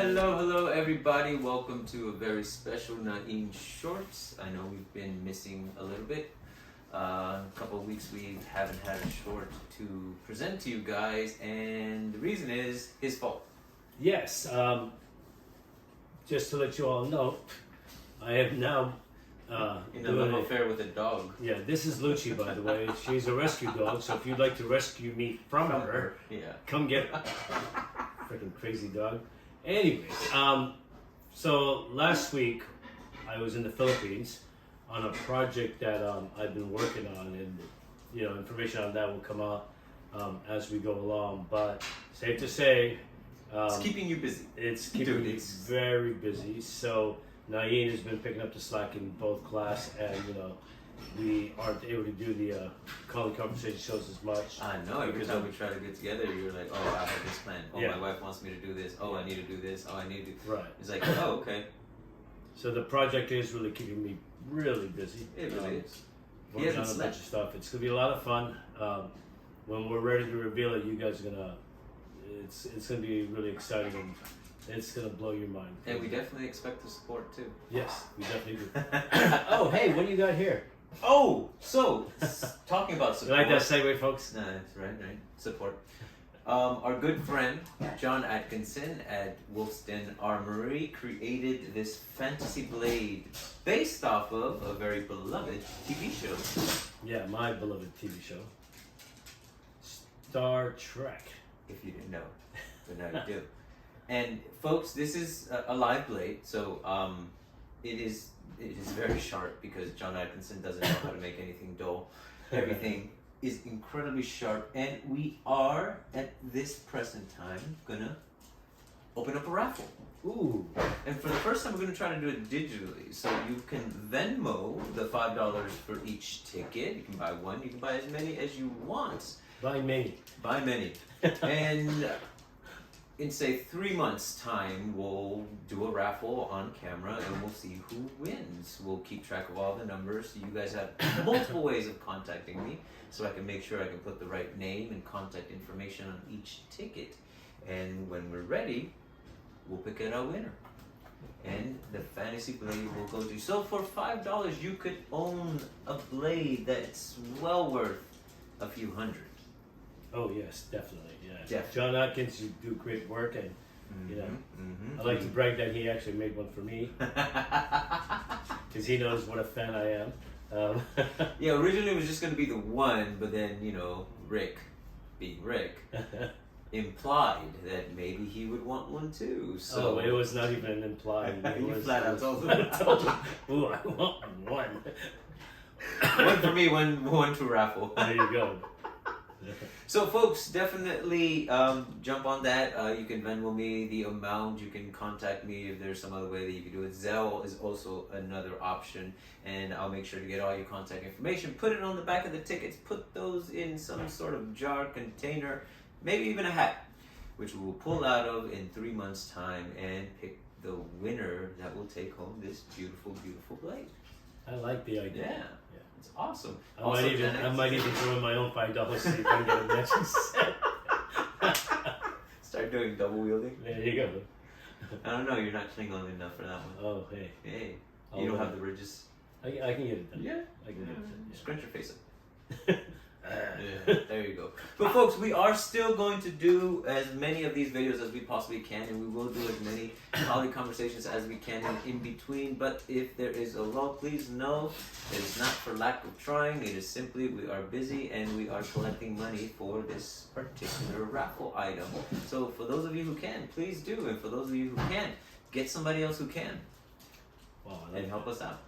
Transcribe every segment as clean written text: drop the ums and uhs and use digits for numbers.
Hello, everybody. Welcome to a very special Nain Shorts. I know we've been missing a little bit. A couple of weeks we haven't had a short to present to you guys, and the reason is his fault. Yes, just to let you all know, I am now In a love affair with a dog. Yeah, this is Lucci, by the way. She's a rescue dog, so if you'd like to rescue me from her, come get her. Freaking crazy dog. Anyways, so last week I was in the Philippines on a project that I've been working on, and information on that will come out as we go along. But safe to say, it's keeping you busy. It's keeping me very busy. So Nain has been picking up the slack in both class and we aren't able to do the calling conversation shows as much. I know, every time we try to get together, you're like, oh, I have this plan. Oh, yeah. My wife wants me to do this. Oh, I need to do this. Oh, I need to do... Right. It's like, oh, okay. So the project is really keeping me really busy. It really is. Working on a bunch of stuff. It's going to be a lot of fun. When we're ready to reveal it, you guys are going to... It's going to be really exciting, and it's going to blow your mind. And we definitely expect the support, too. Yes, we definitely do. Oh, hey, what do you got here? Oh, so talking about support. You like that segue, folks? Nah, that's right. Support. Our good friend John Atkinson at Wolfsden Armory created this fantasy blade based off of a very beloved TV show. Yeah, my beloved TV show, Star Trek. If you didn't know, but now you do. And folks, this is a live blade, so it is very sharp because John Atkinson doesn't know how to make anything dull. Everything is incredibly sharp, and we are at this present time gonna open up a raffle. Ooh! And for the first time, we're gonna try to do it digitally, so you can Venmo the $5 for each ticket. You can buy one. You can buy as many as you want. Buy many. Buy many. And in say 3 months' time, we'll do a raffle on camera and we'll see who wins. We'll keep track of all the numbers. So you guys have multiple ways of contacting me, so I can make sure I can put the right name and contact information on each ticket. And when we're ready, we'll pick out our winner. And the fantasy blade will go to you. So for $5, you could own a blade that's well worth a few hundred. Oh yes, definitely. Yeah. Definitely. John Atkins, you do great work, and I like to brag that he actually made one for me because he knows what a fan I am. Yeah, originally it was just going to be the one, but then Rick, being Rick, implied that maybe he would want one too. So it was not even an implied. You flat out told him. Ooh, I want one. One for me, one to raffle. There you go. So folks, definitely jump on that. You can Venmo me the amount. You can contact me if there's some other way that you can do it. Zelle is also another option, and I'll make sure to get all your contact information. Put it on the back of the tickets. Put those in some sort of jar, container, maybe even a hat, which we will pull out of in 3 months' time and pick the winner that will take home this beautiful, beautiful blade. I like the idea. Yeah. It's awesome. I might even throw in my own $5 to see if I can get a matching set. Start doing double wielding. There you go. I don't know. You're not Klingon enough for that one. Oh hey. Hey. You don't have the ridges. I can get it done. Yeah. I can get it done. Yeah. Scrunch your face up. Yeah, there you go. But folks, we are still going to do as many of these videos as we possibly can, and we will do as many colleague conversations as we can in between. But if there is a lull, please know it is not for lack of trying. It is simply we are busy and we are collecting money for this particular raffle item. So for those of you who can, please do, and for those of you who can't, get somebody else who can. Wow, and help us out.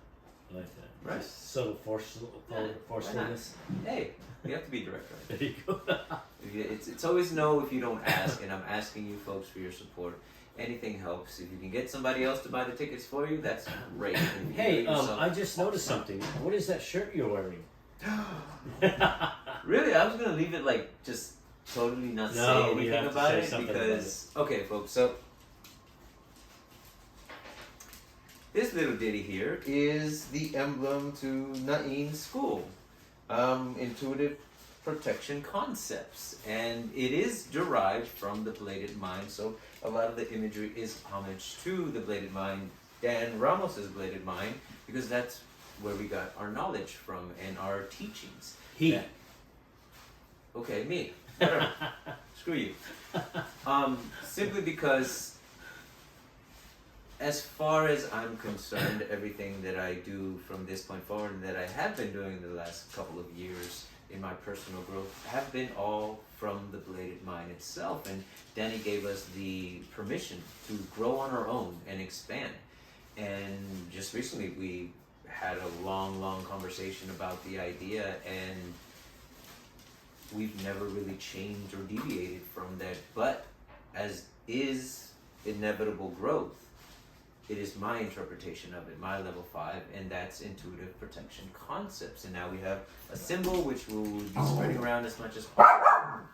I like that. Right. Subtle forcefulness. Hey, you have to be direct, right? There you go. It's always no if you don't ask, and I'm asking you folks for your support. Anything helps. If you can get somebody else to buy the tickets for you, that's great. Hey, I just noticed something. What is that shirt you're wearing? Really? I was gonna leave it like just totally not say anything about it because okay, folks. So this little ditty here is the emblem to Nain's school. Intuitive protection concepts, and it is derived from the Bladed Mind. So a lot of the imagery is homage to the Bladed Mind, Dan Ramos's Bladed Mind, because that's where we got our knowledge from and our teachings. Okay, me. Whatever. Screw you. Simply because, as far as I'm concerned, everything that I do from this point forward, and that I have been doing the last couple of years in my personal growth, have been all from the Bladed Mind itself. And Danny gave us the permission to grow on our own and expand. And just recently we had a long conversation about the idea, and we've never really changed or deviated from that. But as is inevitable growth, it is my interpretation of it, my level 5, and that's intuitive protection concepts. And now we have a symbol which we'll be spreading around as much as possible,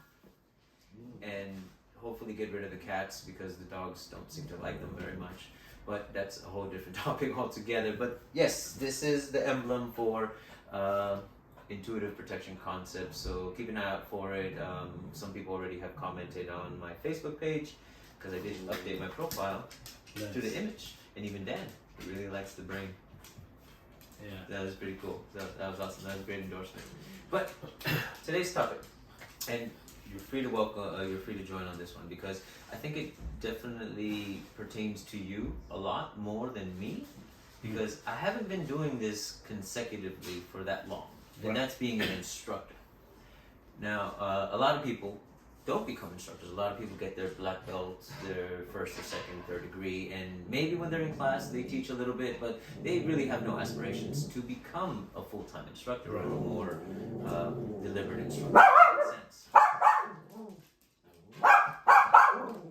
and hopefully get rid of the cats because the dogs don't seem to like them very much. But that's a whole different topic altogether. But yes, this is the emblem for intuitive protection concepts, so keep an eye out for it. Some people already have commented on my Facebook page, because I did update my profile to the image. And even Dan, he really likes the brain. Yeah. That was pretty cool. That was awesome. That was a great endorsement. But today's topic, and you're free to you're free to join on this one, because I think it definitely pertains to you a lot more than me, because I haven't been doing this consecutively for that long, and that's being an instructor. Now, a lot of people don't become instructors. A lot of people get their black belts, their first or second, third degree, and maybe when they're in class they teach a little bit, but they really have no aspirations to become a full-time instructor or a more deliberate instructor in that sense.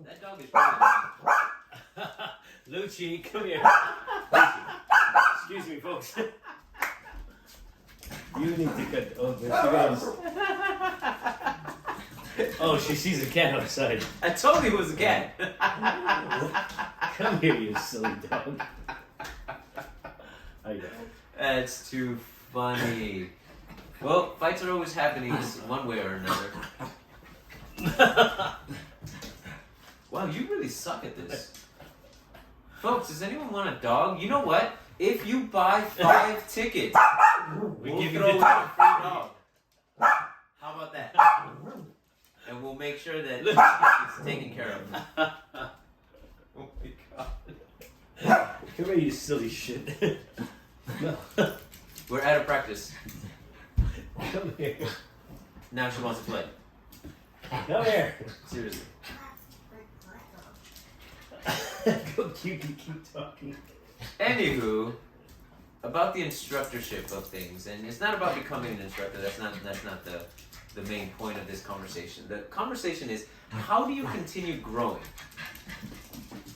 That dog is really Lucci, come here. Lucci. Excuse me, folks. You need to cut over. Oh, she sees a cat outside. I told you it was a cat. Come here, you silly dog. I know. That's too funny. Well, fights are always happening one way or another. Wow, you really suck at this. Folks, does anyone want a dog? You know what? If you buy 5 tickets, we'll give you a free dog. How about that? And we'll make sure that it's taken care of. Oh my god. Come here, you silly shit. We're out of practice. Come here. Now she wants to play. Come here. Seriously. Go cutie, keep talking. Anywho, about the instructorship of things, and it's not about becoming an instructor. That's not the main point of this conversation. The conversation is, how do you continue growing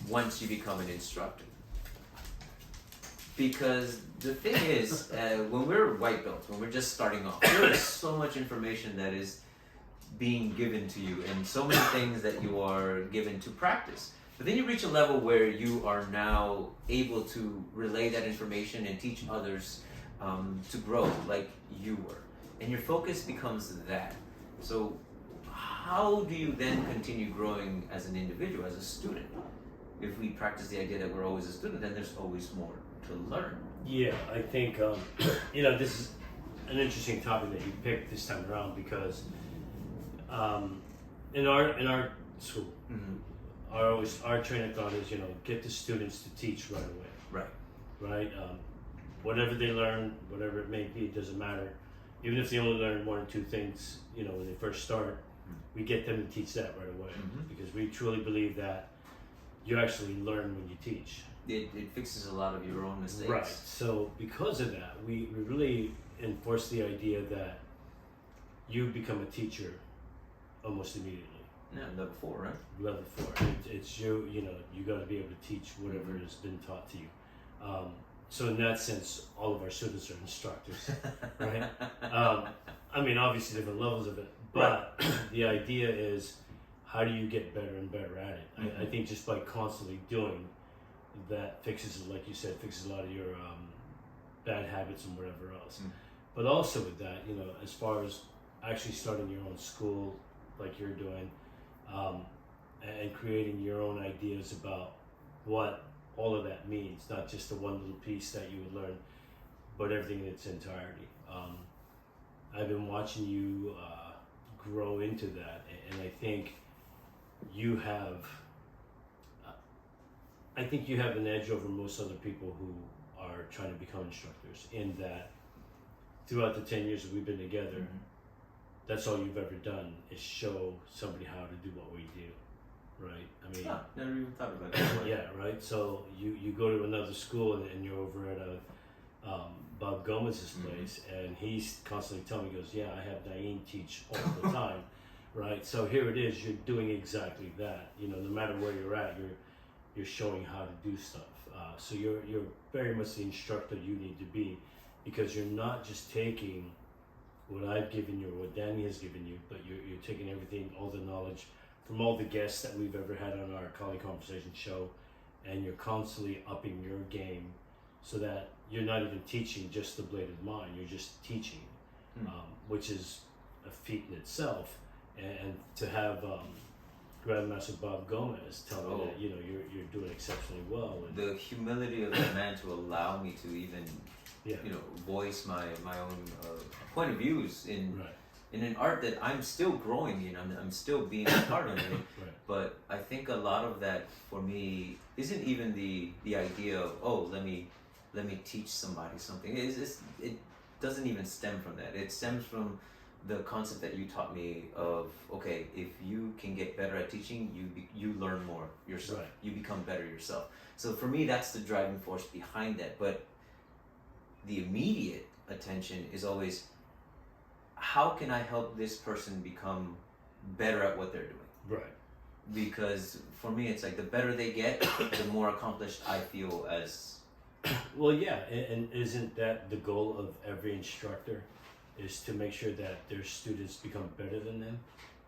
once you become an instructor? Because the thing is, when we're white belts, when we're just starting off, there is so much information that is being given to you, and so many things that you are given to practice. But then you reach a level where you are now able to relay that information and teach others to grow like you were. And your focus becomes that. So how do you then continue growing as an individual, as a student? If we practice the idea that we're always a student, then there's always more to learn. Yeah, I think, this is an interesting topic that you picked this time around, because in our school, our train of thought is, get the students to teach right away. Right? Whatever they learn, whatever it may be, it doesn't matter. Even if they only learn 1 or 2 things, when they first start, we get them to teach that right away. Because we truly believe that you actually learn when you teach. It fixes a lot of your own mistakes. Right. So because of that, we really enforce the idea that you become a teacher almost immediately. Yeah, level 4, right? Level 4. It's you got to be able to teach whatever has been taught to you. So in that sense, all of our students are instructors, right? Obviously different levels of it, but the idea is, how do you get better and better at it? I think just by constantly doing that fixes, like you said, fixes a lot of your bad habits and whatever else. But also with that, as far as actually starting your own school like you're doing, and creating your own ideas about what all of that means, not just the one little piece that you would learn, but everything in its entirety. I've been watching you grow into that, and I think you have. I think you have an edge over most other people who are trying to become instructors. In that, throughout the 10 years that we've been together, that's all you've ever done is show somebody how to do what we do, right? I mean, never even thought about that. Yeah, right. So you go to another school and you're over at Bob Gomez's place, and he's constantly telling me, he goes, "Yeah, I have Nain teach all the time," right? So here it is, you're doing exactly that. You know, no matter where you're at, you're showing how to do stuff. So you're very much the instructor you need to be, because you're not just taking what I've given you or what Danny has given you, but you're taking everything, all the knowledge from all the guests that we've ever had on our Collie Conversation show, and you're constantly upping your game so that you're not even teaching just the bladed mind, you're just teaching, which is a feat in itself. And to have Grandmaster Bob Gomez tell me that, you know, you're doing exceptionally well. And the humility of the man to allow me to even, you know, voice my own point of views in an art that I'm still growing in. I'm still being a part of it. But I think a lot of that for me isn't even the idea of, oh, let me teach somebody something. It doesn't even stem from that. It stems from the concept that you taught me of, okay, if you can get better at teaching, you learn more yourself. You become better yourself. So for me, that's the driving force behind that. But the immediate attention is always, how can I help this person become better at what they're doing? Because for me, it's like the better they get, the more accomplished I feel as. Well, yeah, and isn't that the goal of every instructor, is to make sure that their students become better than them?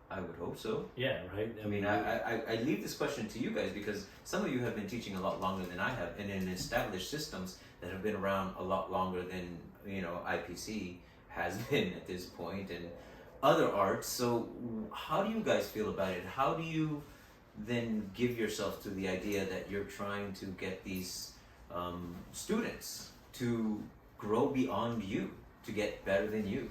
I would hope so. Yeah, right? I mean, I leave this question to you guys because some of you have been teaching a lot longer than I have, and in established systems that have been around a lot longer than, you know, IPC has been at this point, and other arts. So how do you guys feel about it? How do you then give yourself to the idea that you're trying to get these students to grow beyond you, to get better than you,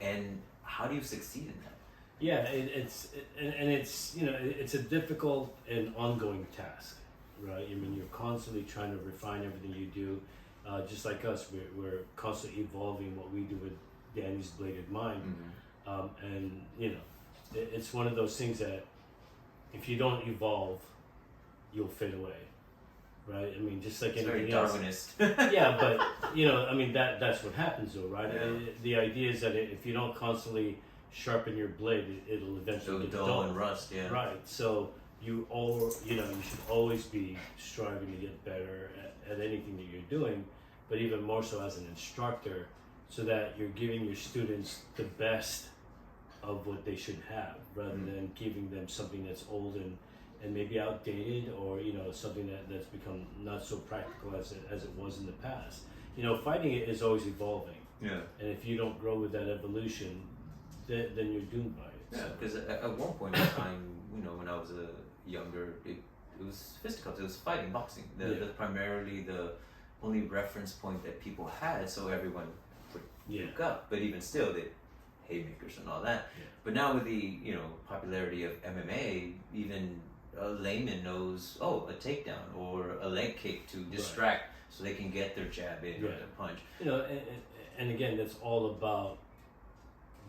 and how do you succeed in that? Yeah, it's you know, it's a difficult and ongoing task, right? I mean, you're constantly trying to refine everything you do. Just like us, we're constantly evolving what we do with Danny's Bladed Mind, and you know, it's one of those things that if you don't evolve, you'll fade away. Right, I mean, just like anything else. Yeah, but you know, I mean, that's what happens, though, right? Yeah. The idea is that if you don't constantly sharpen your blade, it'll eventually get dull and rust. Yeah. Right. So you should always be striving to get better at anything that you're doing, but even more so as an instructor, so that you're giving your students the best of what they should have, rather than giving them something that's old and maybe outdated, or you know, something that's become not so practical as it was in the past. You know, fighting it is always evolving. Yeah. And if you don't grow with that evolution, then you're doomed by it. Yeah, because at one point in time, you know, when I was younger, it was fisticuffs. It was fighting, boxing. The primarily the only reference point that people had, so everyone would look up. But even still, they haymakers and all that. Yeah. But now with the popularity of MMA, even a layman knows, a takedown or a leg kick to distract, so they can get their jab in or their punch. You know, and again, that's all about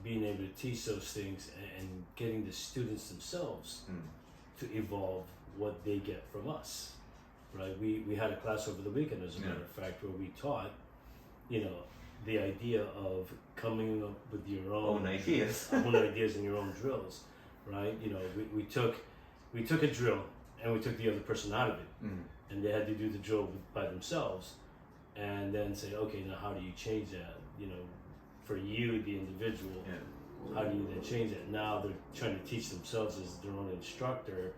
being able to teach those things and getting the students themselves to evolve what they get from us, right? We had a class over the weekend, as a matter of fact, where we taught, the idea of coming up with your own ideas, and your own drills, right? We took a drill and we took the other person out of it, and they had to do the drill by themselves, and then say, okay, now how do you change that? For you, the individual, how do you then change it? Now they're trying to teach themselves as their own instructor,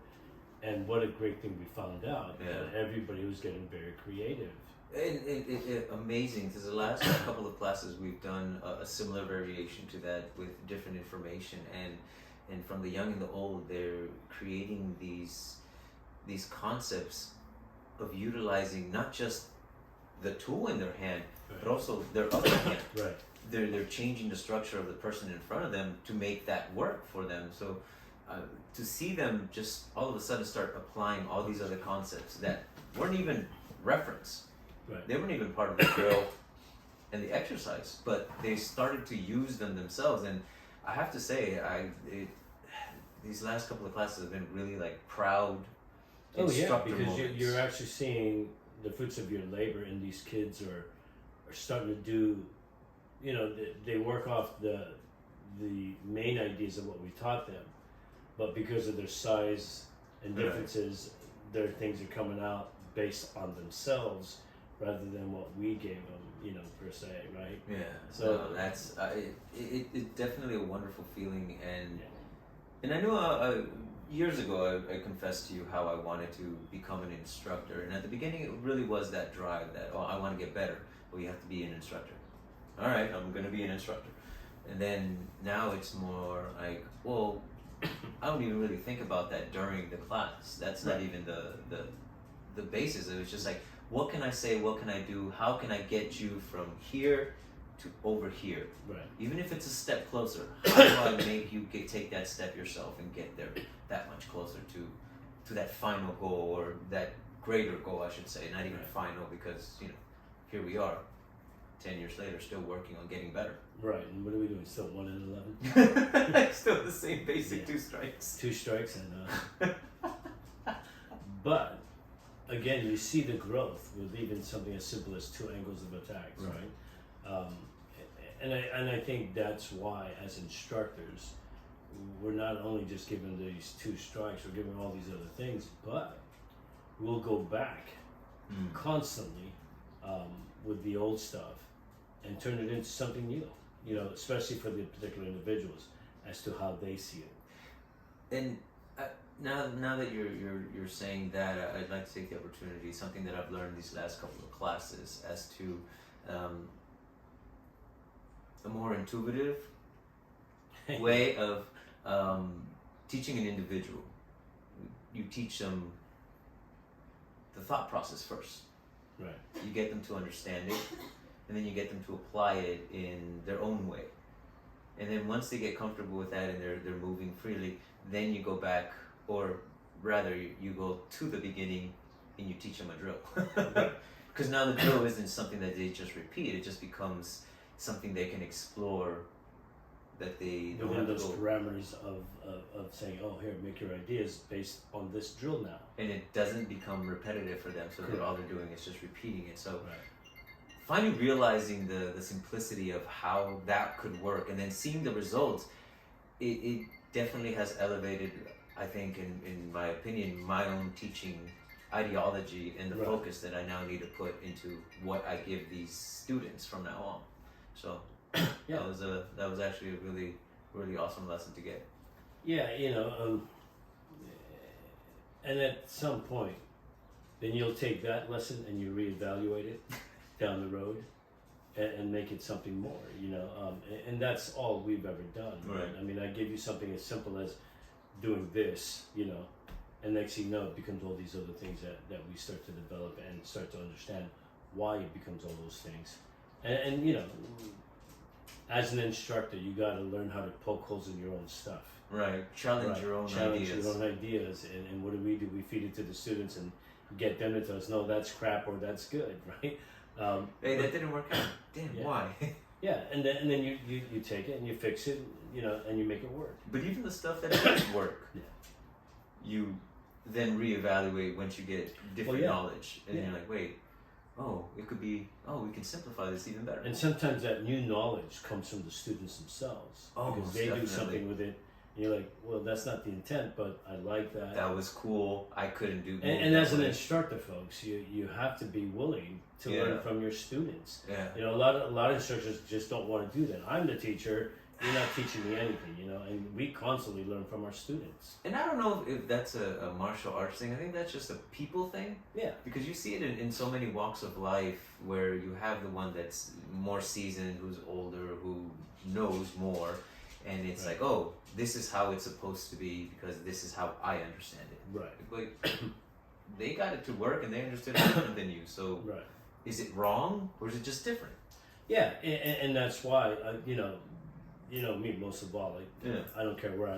and what a great thing we found out. That everybody was getting very creative Amazing, because the last couple of classes we've done a similar variation to that with different information, and from the young and the old, they're creating these concepts of utilizing not just the tool in their hand, but also their other hand. Right. They're changing the structure of the person in front of them to make that work for them. So to see them just all of a sudden start applying all these other concepts that weren't even referenced. Right. They weren't even part of the drill and the exercise, but they started to use them themselves. And I have to say, these last couple of classes have been really like proud instructor because moments. you're actually seeing the fruits of your labor, and these kids are starting to do, you know, they work off the main ideas of what we taught them, but because of their size and differences, their things are coming out based on themselves rather than what we gave them, you know, per se, right? Yeah. So No, that's it's definitely a wonderful feeling, and I know years ago I confessed to you how I wanted to become an instructor, and at the beginning it really was that drive that I want to get better, but you have to be an instructor. All right, I'm going to be an instructor, and then now it's more like, well, I don't even really think about that during the class. That's not even the basis. It was just like, what can I say? What can I do? How can I get you from here to over here? Right. Even if it's a step closer, how do I make you take that step yourself and get there that much closer to that final goal, or that greater goal, I should say. Not even final, because, you know, here we are, 10 years later, still working on getting better. Right. And what are we doing? Still 1 in 11? Still the same basic 2 strikes. 2 strikes and but again, you see the growth with even something as simple as 2 angles of attack, right? And I think that's why, as instructors, we're not only just given these 2 strikes, we're given all these other things, but we'll go back constantly with the old stuff and turn it into something new, you know, especially for the particular individuals as to how they see it. And now that you're saying that, I'd like to take the opportunity, something that I've learned these last couple of classes, as to a more intuitive way of teaching an individual. You teach them the thought process first. Right. You get them to understand it, and then you get them to apply it in their own way. And then once they get comfortable with that and they're moving freely, then you go back, or rather you go to the beginning and you teach them a drill. Because now the drill isn't something that they just repeat, it just becomes something they can explore, that they don't have those to go. parameters of saying, oh, here, make your ideas based on this drill now. And it doesn't become repetitive for them, so that all they're doing is just repeating it. So Right. finally realizing the simplicity of how that could work, and then seeing the results, it definitely has elevated, I think, in my opinion, my own teaching ideology and the focus that I now need to put into what I give these students from now on. So that was actually a really, really awesome lesson to get. Yeah, you know, and at some point, then you'll take that lesson and you reevaluate it down the road and make it something more, you know, and that's all we've ever done. Right? I mean, I give you something as simple as doing this, you know, and next thing you know, it becomes all these other things that we start to develop and start to understand why it becomes all those things. And you know, as an instructor, you got to learn how to poke holes in your own stuff. Right. Challenge your own ideas. Your own ideas. And what do? We feed it to the students and get them to tell us, no, that's crap or that's good, right? Hey, that didn't work out. Damn, why? Yeah, and then you take it and you fix it, you know, and you make it work. But even the stuff that does work, you then reevaluate once you get different knowledge, and you're like, wait, it could be, we can simplify this even better. And sometimes that new knowledge comes from the students themselves, because they do something with it. And you're like, well, that's not the intent, but I like that. That was cool. I couldn't do. And as an instructor, folks, you have to be willing to learn from your students. Yeah. You know, a lot of instructors just don't want to do that. I'm the teacher, you're not teaching me anything, you know. And we constantly learn from our students. And I don't know if that's a martial arts thing. I think that's just a people thing. Yeah. Because you see it in so many walks of life where you have the one that's more seasoned, who's older, who knows more, and it's like, oh, this is how it's supposed to be because this is how I understand it. Right. But they got it to work and they understood it different than you. So is it wrong or is it just different? Yeah, and that's why you know me most of all. Like, I don't care where I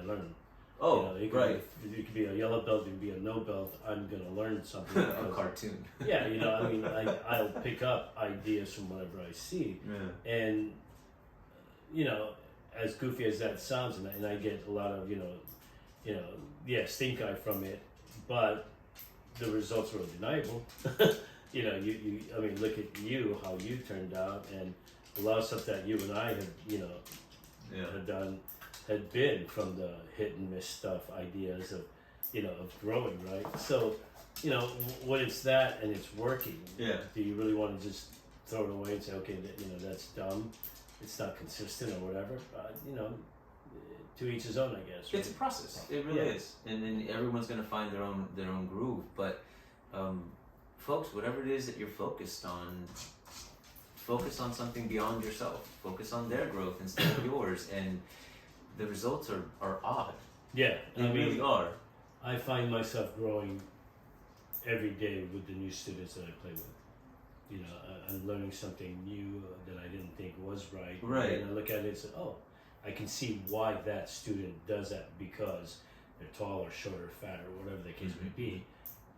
learn. Oh, you know, it could be a yellow belt, it could be a no belt. I'm gonna learn something. A cartoon. Yeah, you know, I mean, I'll pick up ideas from whatever I see, and you know, as goofy as that sounds, and I get a lot of stink eye from it, but the results are undeniable. You know, I mean, look at you, how you turned out, and a lot of stuff that you and I had, had done, had been from the hit and miss stuff, ideas of, of growing, right? So, when it's that and it's working, do you really want to just throw it away and say, okay, that's dumb, it's not consistent or whatever? To each his own, I guess. Right? It's a process. It really is, and then everyone's gonna find their own groove, but. Folks, whatever it is that you're focus on something beyond yourself. Focus on their growth instead of yours, and the results are odd. Yeah, they really are. I find myself growing every day with the new students that I play with. I'm learning something new that I didn't think was right. Right. And I look at it and say, oh, I can see why that student does that because they're taller, shorter, fatter, whatever the case may be.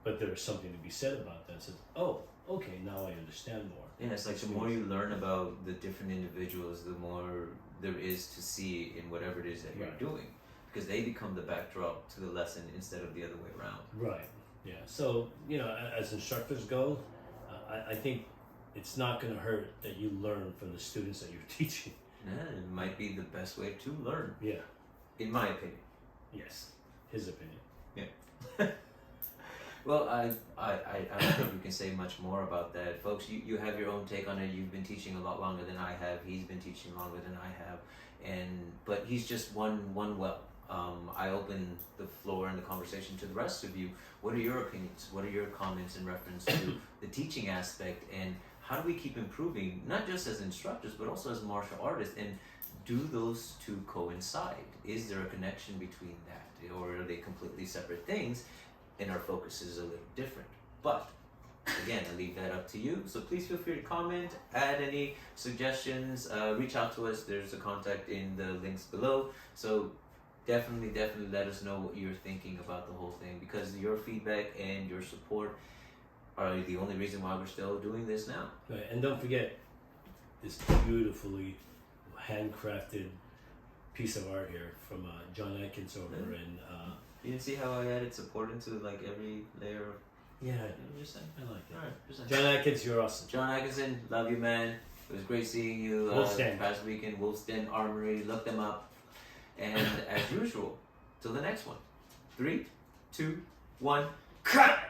But there's something to be said about that. Says, oh, okay, now I understand more. Yeah, it's like the more you learn about the different individuals, the more there is to see in whatever it is that you're doing. Because they become the backdrop to the lesson instead of the other way around. Right, yeah. So, as instructors go, I think it's not going to hurt that you learn from the students that you're teaching. Yeah, it might be the best way to learn. Yeah. In my opinion. Yes, his opinion. Yeah. Well, I don't think we can say much more about that. Folks, you have your own take on it. You've been teaching a lot longer than I have. He's been teaching longer than I have. But he's just one well. I open the floor and the conversation to the rest of you. What are your opinions? What are your comments in reference to the teaching aspect? And how do we keep improving, not just as instructors, but also as martial artists? And do those two coincide? Is there a connection between that? Or are they completely separate things? And our focus is a little different. But again, I leave that up to you. So please feel free to comment, add any suggestions, reach out to us. There's a contact in the links below. So definitely let us know what you're thinking about the whole thing, because your feedback and your support are the only reason why we're still doing this now. Right, and don't forget this beautifully handcrafted piece of art here from John Atkins over in. You didn't see how I added support into like every layer of... Yeah, I'm just saying. I like that. Alright, just saying. John Atkins, you're awesome. John Atkinson, love you, man. It was great seeing you past weekend. Wolf's Den Armory, look them up. And as usual, till the next one. 3, 2, 1, cut!